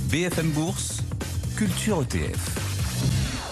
BFM Bourse, Culture ETF.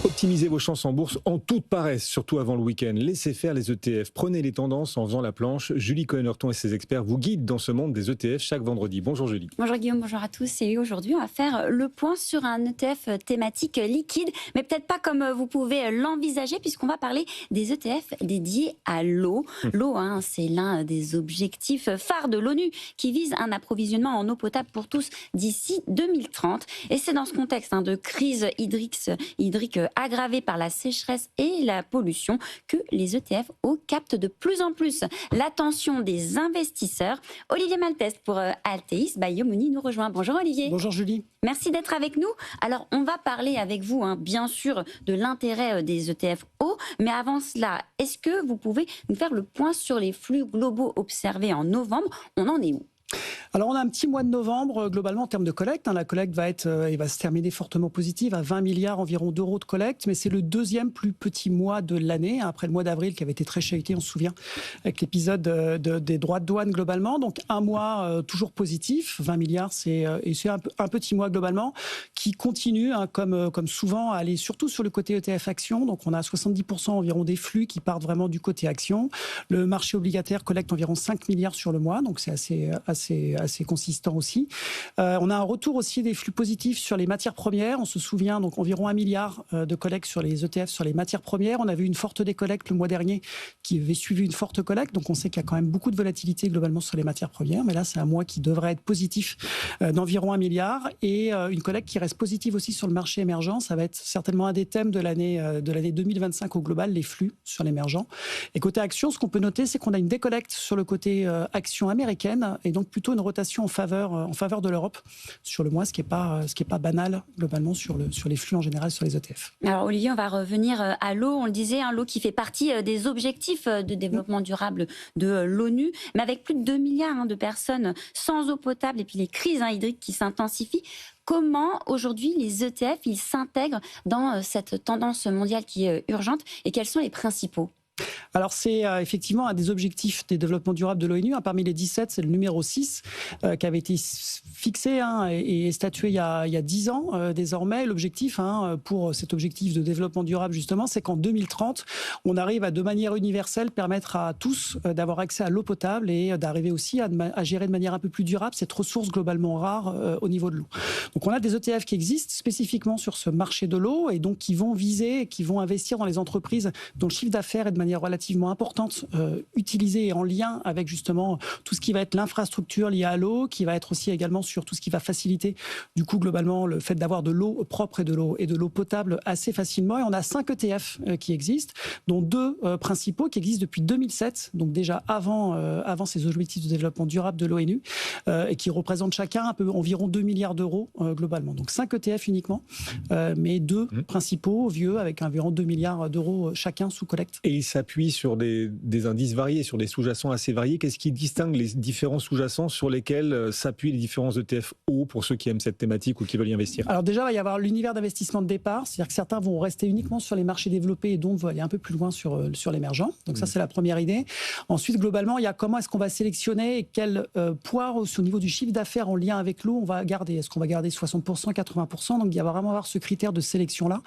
Optimisez vos chances en bourse en toute paresse, surtout avant le week-end. Laissez faire les ETF. Prenez les tendances en faisant la planche. Julie Cohen-Hurton et ses experts vous guident dans ce monde des ETF chaque vendredi. Bonjour Julie. Bonjour Guillaume, bonjour à tous. Et aujourd'hui, on va faire le point sur un ETF thématique liquide, mais peut-être pas comme vous pouvez l'envisager, puisqu'on va parler des ETF dédiés à l'eau. L'eau, c'est l'un des objectifs phares de l'ONU qui vise un approvisionnement en eau potable pour tous d'ici 2030. Et c'est dans ce contexte de crise hydrique aggravée par la sécheresse et la pollution que les ETF eau captent de plus en plus l'attention des investisseurs. Olivier Malteste pour Altéis by Yomoni nous rejoint. Bonjour Olivier. Bonjour Julie. Merci d'être avec nous. Alors, on va parler avec vous, bien sûr, de l'intérêt des ETF eau. Mais avant cela, est-ce que vous pouvez nous faire le point sur les flux globaux observés en novembre? On en est où? Alors, on a un petit mois de novembre, globalement, en termes de collecte. La collecte va se terminer fortement positive, à 20 milliards environ d'euros de collecte, mais c'est le deuxième plus petit mois de l'année, après le mois d'avril qui avait été très chahuté, on se souvient, avec l'épisode des droits de douane globalement. Donc, un mois toujours positif, 20 milliards, c'est un petit mois globalement, qui continue, comme souvent, à aller surtout sur le côté ETF action. Donc, on a 70% environ des flux qui partent vraiment du côté action. Le marché obligataire collecte environ 5 milliards sur le mois, donc c'est assez consistant aussi. On a un retour aussi des flux positifs sur les matières premières. On se souvient donc environ 1 milliard de collecte sur les ETF sur les matières premières. On a vu une forte décollecte le mois dernier qui avait suivi une forte collecte. Donc on sait qu'il y a quand même beaucoup de volatilité globalement sur les matières premières. Mais là, c'est un mois qui devrait être positif d'environ 1 milliard. Et une collecte qui reste positive aussi sur le marché émergent. Ça va être certainement un des thèmes de l'année 2025 au global, les flux sur l'émergent. Et côté action, ce qu'on peut noter, c'est qu'on a une décollecte sur le côté action américaine et donc plutôt une rotation en faveur de l'Europe sur le mois, ce qui est pas banal globalement sur les flux en général sur les ETF. Alors Olivier, on va revenir à l'eau. On le disait, l'eau qui fait partie des objectifs de développement durable de l'ONU, mais avec plus de 2 milliards de personnes sans eau potable et puis les crises hydriques qui s'intensifient. Comment aujourd'hui les ETF ils s'intègrent dans cette tendance mondiale qui est urgente et quels sont les principaux ? Alors, c'est effectivement un des objectifs des développements durables de l'ONU. Parmi les 17, c'est le numéro 6 qui avait été fixé et statué il y a 10 ans. Désormais, l'objectif pour cet objectif de développement durable, justement, c'est qu'en 2030, on arrive à, de manière universelle, permettre à tous d'avoir accès à l'eau potable et d'arriver aussi à gérer de manière un peu plus durable cette ressource globalement rare au niveau de l'eau. Donc, on a des ETF qui existent spécifiquement sur ce marché de l'eau et donc qui vont viser, qui vont investir dans les entreprises dont le chiffre d'affaires est de manière relativement importante, utilisée et en lien avec justement tout ce qui va être l'infrastructure liée à l'eau, qui va être aussi également sur tout ce qui va faciliter du coup globalement le fait d'avoir de l'eau propre et de l'eau potable assez facilement. Et on a 5 ETF qui existent, dont 2 principaux qui existent depuis 2007, donc déjà avant ces objectifs de développement durable de l'ONU, et qui représentent chacun environ 2 milliards d'euros globalement. Donc 5 ETF uniquement, mais 2 principaux vieux avec environ 2 milliards d'euros chacun sous collecte. Et il s'appuie sur des indices variés, sur des sous-jacents assez variés. Qu'est-ce qui distingue les différents sous-jacents sur lesquels s'appuient les différents ETF eau pour ceux qui aiment cette thématique ou qui veulent y investir? Alors déjà, il va y avoir l'univers d'investissement de départ, c'est-à-dire que certains vont rester uniquement sur les marchés développés et d'autres vont aller un peu plus loin sur l'émergent. Donc ça, c'est la première idée. Ensuite, globalement, il y a comment est-ce qu'on va sélectionner et quel poids au niveau du chiffre d'affaires en lien avec l'eau on va garder. Est-ce qu'on va garder 60%, 80%? Donc il va vraiment avoir ce critère de sélection-là.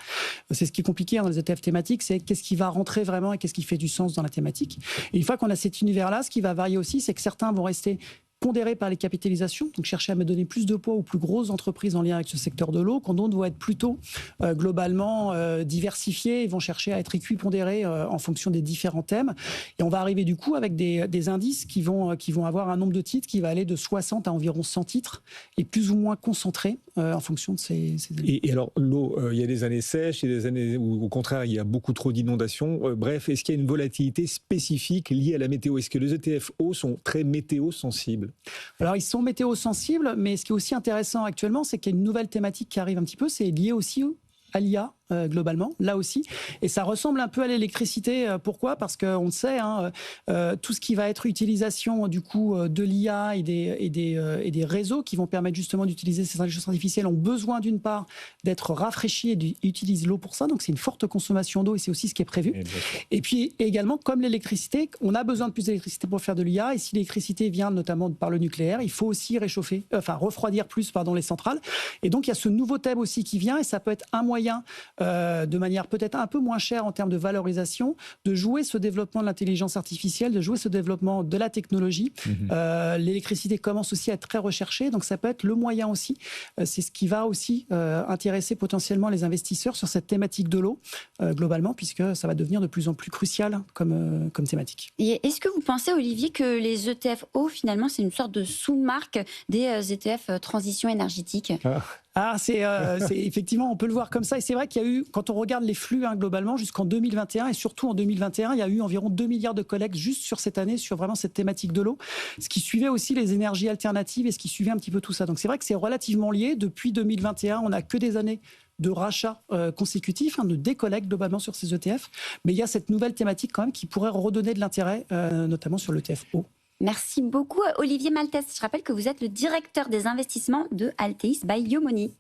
C'est ce qui est compliqué dans les ETF thématiques, c'est qu'est-ce qui va rentrer vraiment et qu'est-ce qui fait du sens dans la thématique. Et une fois qu'on a cet univers-là, ce qui va varier aussi, c'est que certains vont rester pondérés par les capitalisations, donc chercher à me donner plus de poids aux plus grosses entreprises en lien avec ce secteur de l'eau, quand d'autres vont être plutôt globalement diversifiés et vont chercher à être équipondérés en fonction des différents thèmes. Et on va arriver du coup avec des indices qui vont avoir un nombre de titres qui va aller de 60 à environ 100 titres et plus ou moins concentrés en fonction de ces années. Et alors l'eau, il y a des années sèches, il y a des années où au contraire il y a beaucoup trop d'inondations. Bref, est-ce qu'il y a une volatilité spécifique liée à la météo? Est-ce que les ETF eau sont très météo sensibles? Alors, ils sont météo sensibles, mais ce qui est aussi intéressant actuellement, c'est qu'il y a une nouvelle thématique qui arrive un petit peu, c'est lié aussi à l'IA, globalement, là aussi. Et ça ressemble un peu à l'électricité. Pourquoi ? Parce qu'on le sait, tout ce qui va être utilisation du coup de l'IA et des réseaux qui vont permettre justement d'utiliser ces intelligences artificielles ont besoin d'une part d'être rafraîchis et utilisent l'eau pour ça. Donc c'est une forte consommation d'eau et c'est aussi ce qui est prévu. Et puis également, comme l'électricité, on a besoin de plus d'électricité pour faire de l'IA. Et si l'électricité vient notamment par le nucléaire, il faut aussi refroidir plus les centrales. Et donc il y a ce nouveau thème aussi qui vient et ça peut être un moyen de manière peut-être un peu moins chère en termes de valorisation, de jouer ce développement de l'intelligence artificielle, de jouer ce développement de la technologie. L'électricité commence aussi à être très recherchée, donc ça peut être le moyen aussi. C'est ce qui va aussi intéresser potentiellement les investisseurs sur cette thématique de l'eau, globalement, puisque ça va devenir de plus en plus crucial comme thématique. Et est-ce que vous pensez, Olivier, que les ETF eau, finalement, c'est une sorte de sous-marque des ETF transition énergétique ? C'est effectivement, on peut le voir comme ça. Et c'est vrai qu'il y a eu, quand on regarde les flux globalement, jusqu'en 2021, et surtout en 2021, il y a eu environ 2 milliards de collectes juste sur cette année, sur vraiment cette thématique de l'eau, ce qui suivait aussi les énergies alternatives et ce qui suivait un petit peu tout ça. Donc c'est vrai que c'est relativement lié. Depuis 2021, on n'a que des années de rachats consécutifs, de décollecte globalement sur ces ETF. Mais il y a cette nouvelle thématique quand même qui pourrait redonner de l'intérêt, notamment sur l'ETF eau. Merci beaucoup, Olivier Maltès. Je rappelle que vous êtes le directeur des investissements de Altéis by Yomoni.